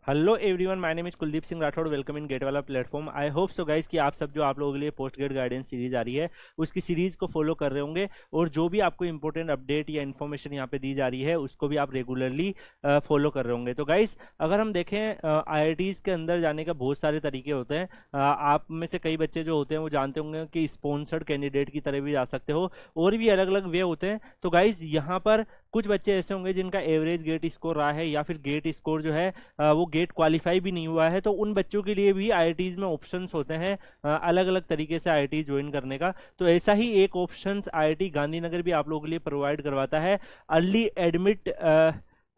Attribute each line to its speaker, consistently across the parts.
Speaker 1: Hello everyone, my name is Kuldeep Singh Rathore. Welcome in GATE वाला platform. I hope so guys कि आप सब जो आप लोगों के लिए पोस्ट गेट गाइडेंस सीरीज आ रही है उसकी सीरीज को फॉलो कर रहे होंगे और जो भी आपको इंपॉर्टेंट अपडेट या इन्फॉर्मेशन यहाँ पे दी जा रही है उसको भी आप रेगुलरली फॉलो कर रहे होंगे। तो गाइस अगर हम देखें IITs के अंदर जाने का बहुत सारे तरीके होते हैं। आप में से कई बच्चे जो होते हैं वो जानते होंगे कि स्पॉन्सर्ड कैंडिडेट की तरह भी जा सकते हो और भी अलग अलग वे होते हैं। तो गाइस यहाँ पर कुछ बच्चे ऐसे होंगे जिनका एवरेज गेट स्कोर रहा है या फिर गेट स्कोर जो है वो गेट क्वालिफाई भी नहीं हुआ है, तो उन बच्चों के लिए भी IITs में ऑप्शंस होते हैं अलग अलग तरीके से IIT ज्वाइन करने का। तो ऐसा ही एक ऑप्शंस IIT गांधीनगर भी आप लोगों के लिए प्रोवाइड करवाता है। अर्ली एडमिट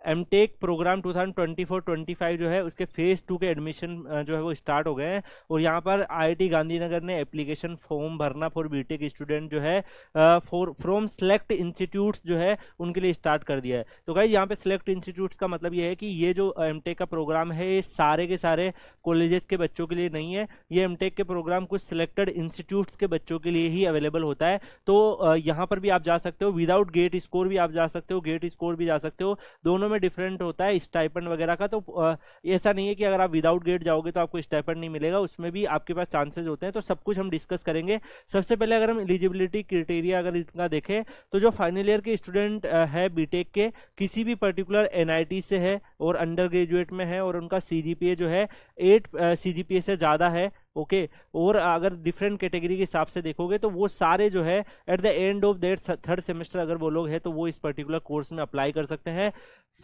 Speaker 1: एमटेक प्रोग्राम 2024-25 जो है उसके फेज 2 के एडमिशन जो है वो स्टार्ट हो गए हैं और यहाँ पर IIT गांधीनगर ने एप्लीकेशन फॉर्म भरना फॉर बीटेक स्टूडेंट जो है फ्रॉम सेलेक्ट इंस्टीट्यूट्स जो है उनके लिए स्टार्ट कर दिया है। तो गाइस यहाँ पे सेलेक्ट इंस्टीट्यूट्स का मतलब ये है कि ये जो एमटेक का प्रोग्राम है ये सारे के सारे कॉलेजेस के बच्चों के लिए नहीं है। ये एमटेक के प्रोग्राम कुछ सिलेक्टेड इंस्टीट्यूट्स के बच्चों के लिए ही अवेलेबल होता है। तो यहाँ पर भी आप जा सकते हो, विदाउट गेट स्कोर भी आप जा सकते हो, गेट स्कोर भी जा सकते हो। दोनों में डिफरेंट होता है स्टाइपेंड वगैरह का। तो ऐसा नहीं है कि अगर आप विदाउट गेट जाओगे तो आपको स्टाइपेंड नहीं मिलेगा, उसमें भी आपके पास चांसेस होते हैं। तो सब कुछ हम डिस्कस करेंगे। सबसे पहले अगर हम एलिजिबिलिटी क्राइटेरिया अगर इनका देखें तो जो फाइनल ईयर के स्टूडेंट है बीटेक के, किसी भी पर्टिकुलर NIT से है और अंडर ग्रेजुएट में है और उनका CGPA जो है 8 CGPA से ज़्यादा है, ओके और अगर डिफरेंट कैटेगरी के हिसाब से देखोगे तो वो सारे जो है at the end of their third semester अगर वो लोग हैं तो वो इस पर्टिकुलर कोर्स में अप्लाई कर सकते हैं।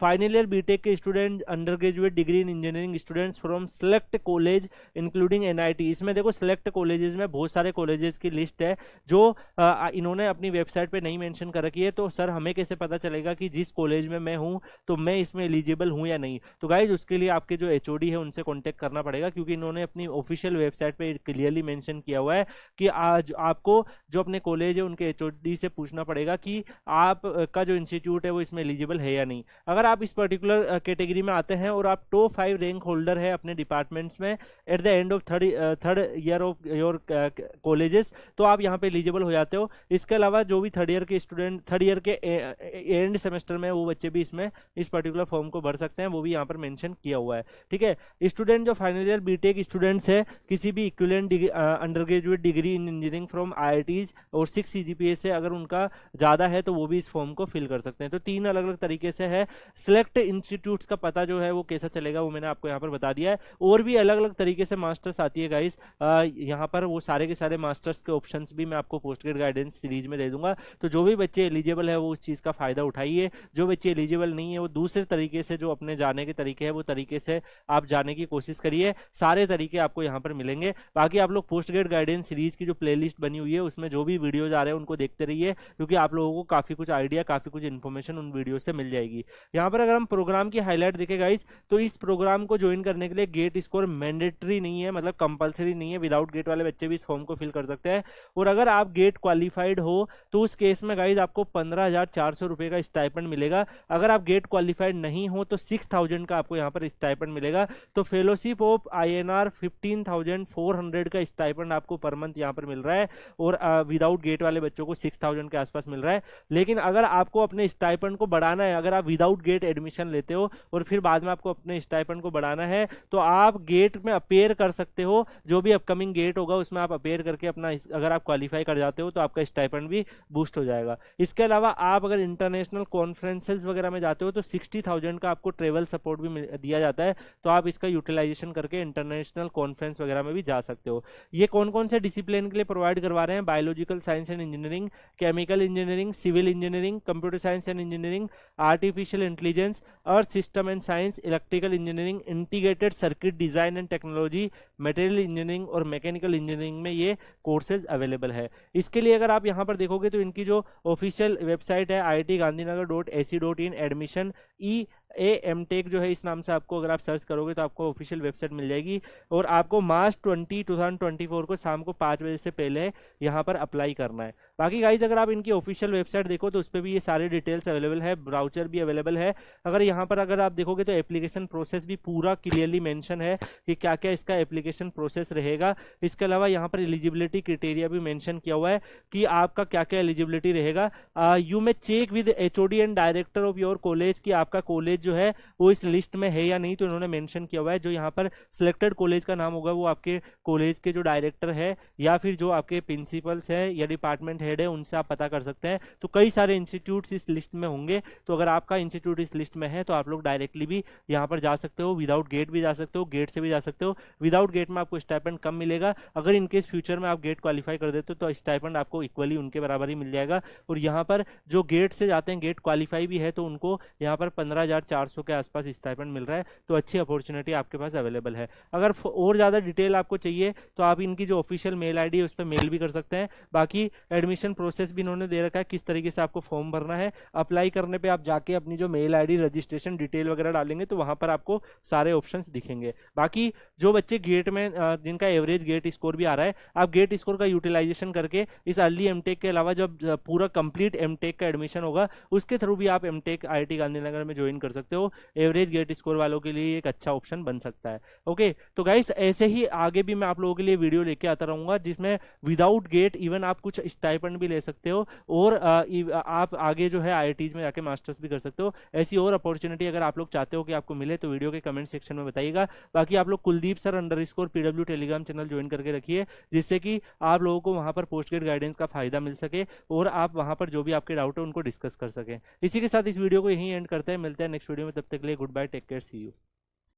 Speaker 1: फाइनल ईयर बीटेक के student, under graduate degree in engineering students from select college including NIT। इसमें देखो सेलेक्ट कॉलेजेस में बहुत सारे कॉलेजेस की लिस्ट है जो इन्होंने अपनी वेबसाइट पे नहीं मेंशन कर रखी है। तो सर हमें कैसे पता चलेगा कि जिस कॉलेज में मैं हूँ तो मैं इसमें एलिजिबल हूँ या नहीं? तो गाइज उसके लिए आपके जो HOD है उनसे कॉन्टेक्ट करना पड़ेगा, क्योंकि इन्होंने अपनी ऑफिशियल वेबसाइट पे क्लियरली मेंशन किया हुआ है कि आज आपको जो अपने कॉलेज है उनके HOD से पूछना पड़ेगा कि आप का जो इंस्टीट्यूट है वो इसमें एलिजिबल है या नहीं। अगर आप इस पर्टिकुलर कैटेगरी में आते हैं और आप टॉप 5 रैंक होल्डर है अपने डिपार्टमेंट्स में at the end of third year of your colleges, तो आप यहाँ पे एलिजिबल हो जाते हो। इसके अलावा जो भी थर्ड ईयर के स्टूडेंट थर्ड ईयर के एंड सेमेस्टर में वो बच्चे भी इसमें इस पर्टिकुलर फॉर्म को भर सकते हैं, वो भी यहाँ पर मेंशन किया हुआ है। ठीक है, स्टूडेंट जो फाइनल ईयर बीटेक स्टूडेंट्स है किसी भी equivalent under graduate degree in engineering from IITs और 6 CGPA से अगर उनका ज़्यादा है तो वो भी इस फॉर्म को फिल कर सकते हैं। तो 3 अलग अलग तरीके से है। सिलेक्ट इंस्टीट्यूट्स का पता जो है वो कैसा चलेगा वो मैंने आपको यहाँ पर बता दिया है। और भी अलग अलग तरीके से मास्टर्स आती है गाइस, यहाँ पर वो सारे के सारे मास्टर्स के ऑप्शंस भी मैं आपको पोस्ट ग्रेड गाइडेंस सीरीज में दे दूंगा। तो जो भी बच्चे एलिजिबल है वो उस चीज़ का फायदा उठाइए, जो बच्चे एलिजिबल नहीं है वो दूसरे तरीके से जो अपने जाने के तरीके हैं वो तरीके से आप जाने की कोशिश करिए। सारे तरीके आपको यहाँ पर मिलेंगे। बाकी आप लोग पोस्ट ग्रेड गाइडेंस सीरीज की जो प्लेलिस्ट बनी हुई है उसमें जो भी वीडियोज आ रहे हैं उनको देखते रहिए, क्योंकि आप लोगों को काफ़ी कुछ आइडिया, काफ़ी कुछ इन्फॉर्मेशन उन वीडियो से मिल जाएगी। यहाँ पर अगर हम प्रोग्राम की हाईलाइट देखें गाइस तो इस प्रोग्राम को ज्वाइन करने के लिए गेट स्कोर मैंडेटरी नहीं है, मतलब कंपलसरी नहीं है। विदाउट गेट वाले बच्चे भी इस फॉर्म को फिल कर सकते हैं। और अगर आप गेट क्वालिफाइड हो तो उस केस में गाइस आपको 15,400 रुपये का स्टाइपेंड मिलेगा। अगर आप गेट क्वालिफाइड नहीं हो तो 6,000 का आपको यहाँ पर स्टाइपेंड मिलेगा। तो फेलोशिप ऑफ INR 15,400 का स्टाइपेंड आपको पर मंथ यहाँ पर मिल रहा है और विदाउट गेट वाले बच्चों को 6,000 के आसपास मिल रहा है। लेकिन अगर आपको अपने स्टाइपेंड को बढ़ाना है, अगर आप विदाउट गेट एडमिशन लेते हो और फिर बाद में आपको अपने स्टाइपेंड को बढ़ाना है तो आप गेट में अपेयर कर सकते हो। जो भी अपकमिंग गेट होगा उसमें आप अपेयर करके अपना, अगर आप क्वालिफाई कर जाते हो तो आपका स्टाइपेंड भी बूस्ट हो जाएगा। इसके अलावा आप अगर इंटरनेशनल कॉन्फ्रेंसेस वगैरह में जाते हो तो 60,000 का आपको ट्रेवल सपोर्ट भी दिया जाता है। तो आप इसका यूटिलाइजेशन करके इंटरनेशनल कॉन्फ्रेंस वगैरह में भी जा सकते हो। ये कौन कौन से डिसिप्लिन के लिए प्रोवाइड करवा रहे हैं? Biological science and engineering, chemical engineering, civil engineering, computer science and engineering, artificial intelligence, earth system and science, electrical engineering, integrated circuit design and technology, material engineering और मैकेनिकल इंजीनियरिंग में ये courses available है। इसके लिए अगर आप यहाँ पर देखोगे तो इनकी जो ऑफिशियल वेबसाइट है IITgandhinagar.ac.in एडमिशन EAMTech जो है इस नाम से आपको अगर आप सर्च करोगे तो आपको ऑफिशियल वेबसाइट मिल जाएगी। और आपको मार्च 20, 2024 को शाम को 5 बजे से पहले यहाँ पर अप्लाई करना है। बाकी गाइज अगर आप इनकी ऑफिशियल वेबसाइट देखो तो उस पर भी ये सारे डिटेल्स अवेलेबल है, ब्राउचर भी अवेलेबल है। अगर यहाँ पर अगर आप देखोगे तो एप्लीकेशन प्रोसेस भी पूरा क्लियरली मेंशन है कि क्या क्या इसका एप्लीकेशन प्रोसेस रहेगा। इसके अलावा यहाँ पर एलिजिबिलिटी क्राइटेरिया भी मेंशन किया हुआ है कि आपका क्या क्या एलिजिबिलिटी रहेगा। You may check with HOD and director of your college कि आपका कॉलेज जो है वो इस लिस्ट में है या नहीं, तो इन्होंने मेंशन किया हुआ है। जो यहाँ पर सिलेक्टेड कॉलेज का नाम होगा वो आपके कॉलेज के जो डायरेक्टर है या फिर जो आपके प्रिंसिपल्स है या डिपार्टमेंट हेड है उनसे आप पता कर सकते हैं। तो कई सारे इंस्टीट्यूट्स इस लिस्ट में होंगे, तो अगर आपका इंस्टीट्यूट इस लिस्ट में है तो आप लोग डायरेक्टली भी यहाँ पर जा सकते हो, विदाउट गेट भी जा सकते हो, गेट से भी जा सकते हो। विदाउट गेट में आपको स्टाइपेंड कम मिलेगा, अगर इनकेस फ्यूचर में आप गेट क्वालिफाई कर देते हो तो स्टाइपेंड आपको इक्वली उनके बराबर ही मिल जाएगा। और यहाँ पर जो गेट से जाते हैं, गेट क्वालिफाई भी है, तो उनको यहाँ पर 15,400 के आसपास स्टाइपेंड मिल रहा है। तो अच्छी अपॉर्चुनिटी आपके पास अवेलेबल है। अगर और ज़्यादा डिटेल आपको चाहिए तो आप इनकी जो ऑफिशियल मेल आईडी है उस पर मेल भी कर सकते हैं। बाकी एडमिशन प्रोसेस भी इन्होंने दे रखा है, किस तरीके से आपको फॉर्म भरना है। अप्लाई करने पे आप जाके अपनी जो मेल आईडी, रजिस्ट्रेशन डिटेल वगैरह डालेंगे तो वहां पर आपको सारे ऑप्शंस दिखेंगे। बाकी जो बच्चे गेट में जिनका एवरेज गेट स्कोर भी आ रहा है, आप गेट स्कोर का यूटिलाइजेशन करके इस अर्ली एमटेक के अलावा जब पूरा कंप्लीट एमटेक का एडमिशन होगा उसके थ्रू भी आप एमटेक आईआईटी गांधीनगर में ज्वाइन कर सकते हो। एवरेज गेट स्कोर वालों के लिए एक अच्छा ऑप्शन बन सकता है। ओके, तो गाइस ऐसे ही आगे भी मैं आप लोगों के लिए वीडियो लेके आता रहूंगा जिसमें विदाउट गेट इवन आप कुछ स्टाइपेंड भी ले सकते हो और आप आगे जो है आईआईटीज में जाके मास्टर्स भी कर सकते हो। ऐसी और अपॉर्चुनिटी अगर आप लोग चाहते हो कि आपको मिले तो वीडियो के कमेंट सेक्शन में बताइएगा। बाकी आप लोग Kuldeep sir _PW Telegram channel join करके रखिए, जिससे कि आप लोगों को वहां पर पोस्ट ग्रेड गाइडेंस का फायदा मिल सके और आप वहां पर जो भी आपके डाउट है उनको डिस्कस कर सकें। इसी के साथ इस वीडियो को यहीं एंड करते हैं, मिलते हैं नेक्स्ट वीडियो में, तब तक के लिए goodbye, take care, see you.